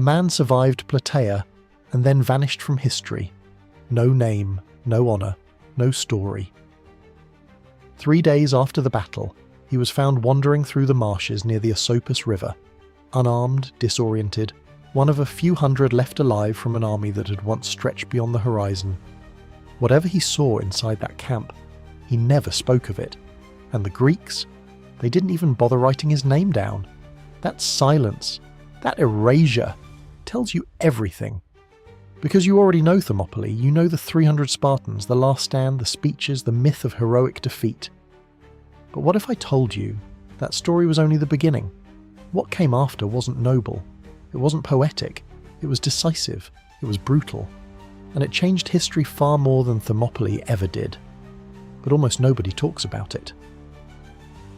A man survived Plataea and then vanished from history. No name, no honour, no story. 3 days after the battle, he was found wandering through the marshes near the Asopus River, unarmed, disoriented, one of a few hundred left alive from an army that had once stretched beyond the horizon. Whatever he saw inside that camp, he never spoke of it. And the Greeks? They didn't even bother writing his name down. That silence, that erasure, tells you everything. Because you already know Thermopylae, you know the 300 Spartans, the last stand, the speeches, the myth of heroic defeat. But what if I told you that story was only the beginning? What came after wasn't noble. It wasn't poetic. It was decisive. It was brutal. And it changed history far more than Thermopylae ever did. But almost nobody talks about it.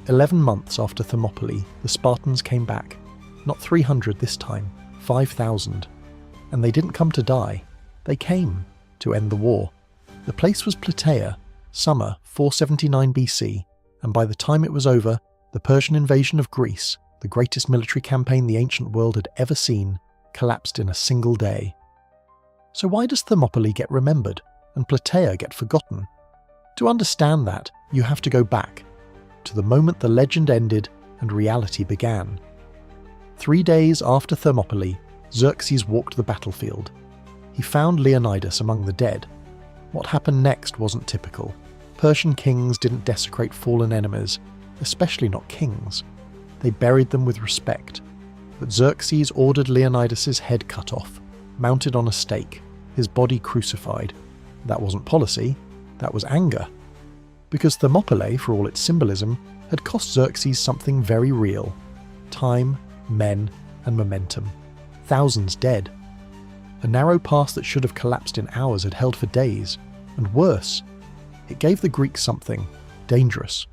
11 months after Thermopylae, the Spartans came back. Not 300 this time, 5,000. And they didn't come to die. They came to end the war. The place was Plataea, summer 479 BC, and by the time it was over, the Persian invasion of Greece, the greatest military campaign the ancient world had ever seen, collapsed in a single day. So why does Thermopylae get remembered and Plataea get forgotten? To understand that, you have to go back to the moment the legend ended and reality began. 3 days after Thermopylae, Xerxes walked the battlefield. He found Leonidas among the dead. What happened next wasn't typical. Persian kings didn't desecrate fallen enemies, especially not kings. They buried them with respect. But Xerxes ordered Leonidas's head cut off, mounted on a stake, his body crucified. That wasn't policy, that was anger. Because Thermopylae, for all its symbolism, had cost Xerxes something very real. Time, men, and momentum. Thousands dead. A narrow pass that should have collapsed in hours had held for days. And worse, it gave the Greeks something dangerous.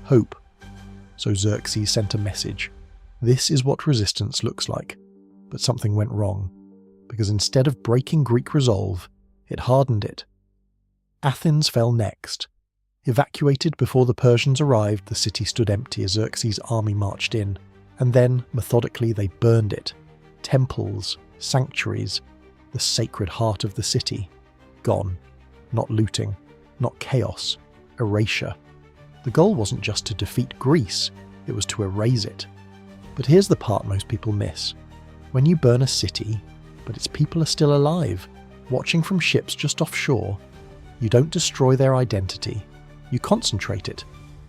Hope. So Xerxes sent a message. This is what resistance looks like. But something went wrong. Because instead of breaking Greek resolve, it hardened it. Athens fell next. Evacuated before the Persians arrived, the city stood empty as Xerxes' army marched in. And then, methodically, they burned it. Temples, sanctuaries, the sacred heart of the city. Gone. Not looting. Not chaos. Erasure. The goal wasn't just to defeat Greece, it was to erase it. But here's the part most people miss. When you burn a city, but its people are still alive, watching from ships just offshore, you don't destroy their identity, you concentrate it.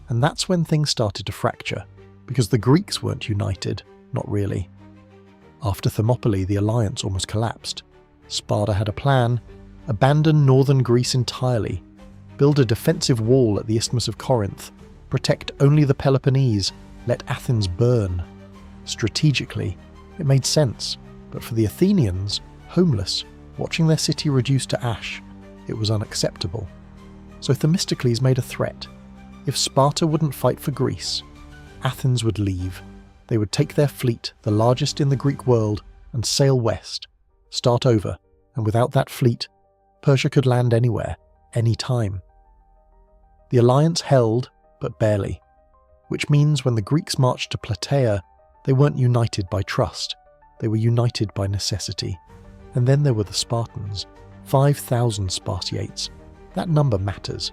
And that's when things started to fracture, because the Greeks weren't united, not really. After Thermopylae, the alliance almost collapsed. Sparta had a plan: abandon northern Greece entirely, build a defensive wall at the Isthmus of Corinth, protect only the Peloponnese, let Athens burn. Strategically, it made sense, but for the Athenians, homeless, watching their city reduced to ash, it was unacceptable. So Themistocles made a threat. If Sparta wouldn't fight for Greece, Athens would leave. They would take their fleet, the largest in the Greek world, and sail west, start over, and without that fleet, Persia could land anywhere, any time. The alliance held, but barely, which means when the Greeks marched to Plataea, they weren't united by trust, they were united by necessity. And then there were the Spartans, 5,000 Spartiates. That number matters,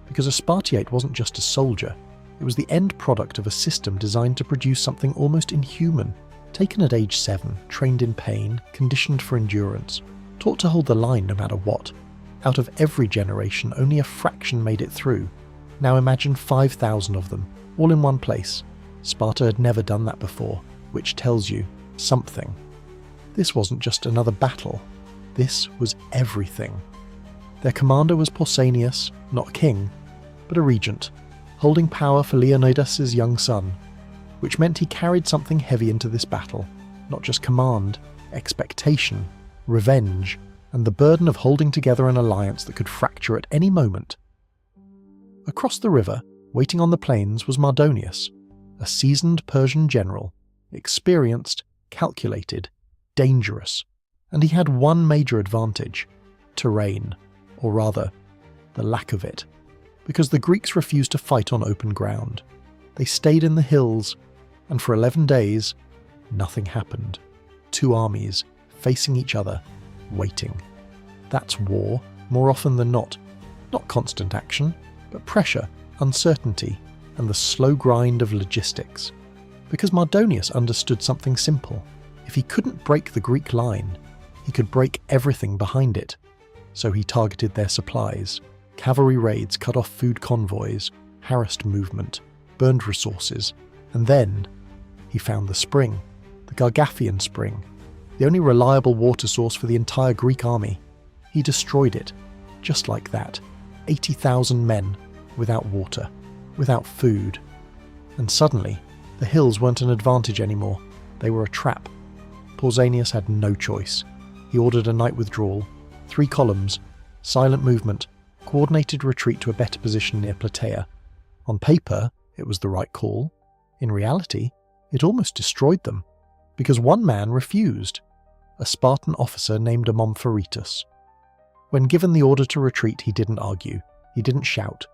because a Spartiate wasn't just a soldier, it was the end product of a system designed to produce something almost inhuman, taken at age 7, trained in pain, conditioned for endurance, taught to hold the line no matter what. Out of every generation, only a fraction made it through. Now imagine 5,000 of them, all in one place. Sparta had never done that before, which tells you something. This wasn't just another battle. This was everything. Their commander was Pausanias, not a king, but a regent, holding power for Leonidas' young son, which meant he carried something heavy into this battle, not just command, expectation, revenge, and the burden of holding together an alliance that could fracture at any moment. Across the river, waiting on the plains, was Mardonius, a seasoned Persian general, experienced, calculated, dangerous, and he had one major advantage: terrain, or rather, the lack of it, because the Greeks refused to fight on open ground. They stayed in the hills, and for 11 days, nothing happened. 2 armies facing each other, waiting. That's war, more often than not. Not constant action, but pressure, uncertainty, and the slow grind of logistics. Because Mardonius understood something simple. If he couldn't break the Greek line, he could break everything behind it. So he targeted their supplies. Cavalry raids cut off food convoys, harassed movement, burned resources, and then he found the spring, the Gargathian spring, the only reliable water source for the entire Greek army. He destroyed it, just like that. 80,000 men, without water, without food. And suddenly, the hills weren't an advantage anymore. They were a trap. Pausanias had no choice. He ordered a night withdrawal, 3 columns, silent movement, coordinated retreat to a better position near Plataea. On paper, it was the right call. In reality, it almost destroyed them, because one man refused, a Spartan officer named Amompharitus. When given the order to retreat, he didn't argue. He didn't shout.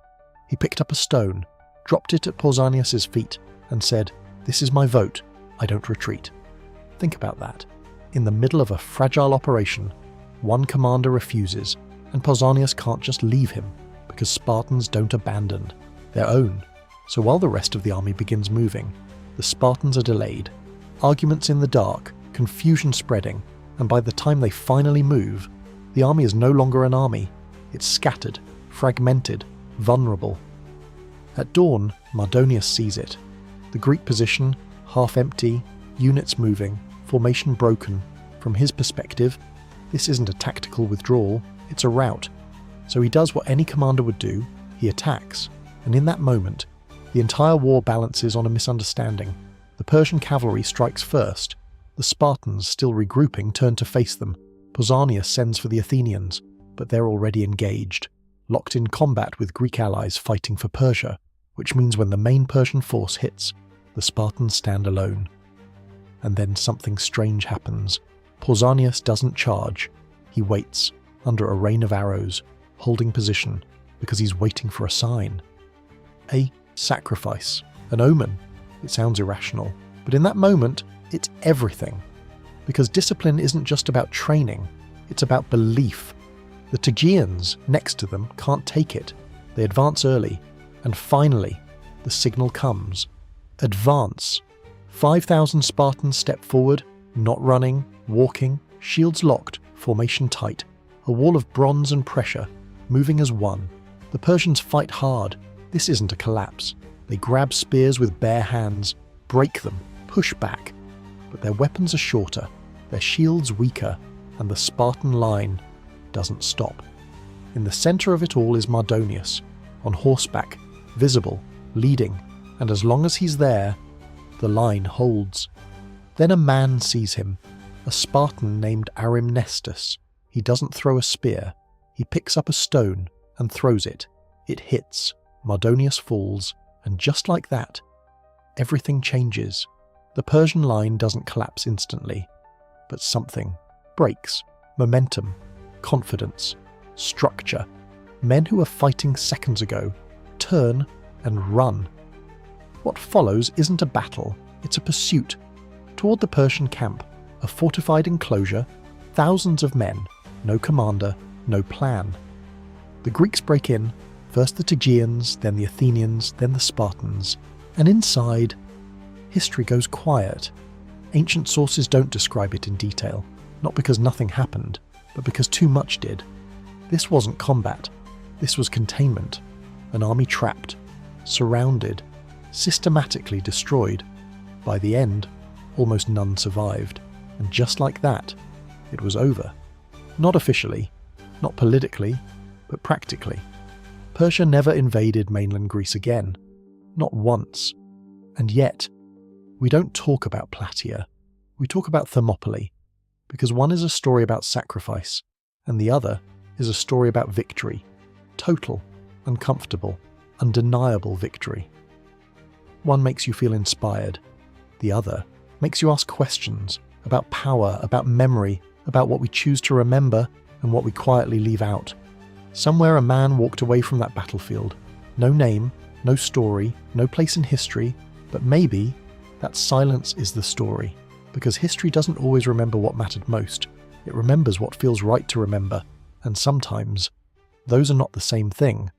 He picked up a stone, dropped it at Pausanias' feet, and said, "This is my vote. I don't retreat." Think about that. In the middle of a fragile operation, one commander refuses, and Pausanias can't just leave him, because Spartans don't abandon their own. So while the rest of the army begins moving, the Spartans are delayed. Arguments in the dark, confusion spreading, and by the time they finally move, the army is no longer an army. It's scattered, fragmented, vulnerable. At dawn, Mardonius sees it. The Greek position, half empty, units moving, formation broken. From his perspective, this isn't a tactical withdrawal, it's a rout. So he does what any commander would do, he attacks. And in that moment, the entire war balances on a misunderstanding. The Persian cavalry strikes first. The Spartans, still regrouping, turn to face them. Pausanias sends for the Athenians, but they're already engaged, locked in combat with Greek allies fighting for Persia, which means when the main Persian force hits, the Spartans stand alone. And then something strange happens. Pausanias doesn't charge. He waits, under a rain of arrows, holding position, because he's waiting for a sign. A sacrifice, an omen. It sounds irrational, but in that moment, it's everything. Because discipline isn't just about training, it's about belief. The Tegeans, next to them, can't take it. They advance early, and finally, the signal comes. Advance. 5,000 Spartans step forward, not running, walking, shields locked, formation tight. A wall of bronze and pressure, moving as one. The Persians fight hard. This isn't a collapse. They grab spears with bare hands, break them, push back. But their weapons are shorter, their shields weaker, and the Spartan line doesn't stop. In the center of it all is Mardonius, on horseback, visible, leading, and as long as he's there, the line holds. Then a man sees him, a Spartan named Arimnestus. He doesn't throw a spear. He picks up a stone and throws it. It hits. Mardonius falls, and just like that, everything changes. The Persian line doesn't collapse instantly, but something breaks. Momentum, confidence, structure. Men who were fighting seconds ago turn and run. What follows isn't a battle, it's a pursuit. Toward the Persian camp, a fortified enclosure, thousands of men, no commander, no plan. The Greeks break in, first the Tegeans, then the Athenians, then the Spartans, and inside, history goes quiet. Ancient sources don't describe it in detail, not because nothing happened, but because too much did. This wasn't combat, this was containment. An army trapped, surrounded, systematically destroyed. By the end, almost none survived, and just like that, it was over. Not officially, not politically, but practically. Persia never invaded mainland Greece again, not once. And yet, we don't talk about Plataea, we talk about Thermopylae, because one is a story about sacrifice, and the other is a story about victory. Total, uncomfortable, undeniable victory. One makes you feel inspired. The other makes you ask questions about power, about memory, about what we choose to remember and what we quietly leave out. Somewhere a man walked away from that battlefield. No name, no story, no place in history, but maybe that silence is the story, because history doesn't always remember what mattered most. It remembers what feels right to remember, and sometimes those are not the same thing.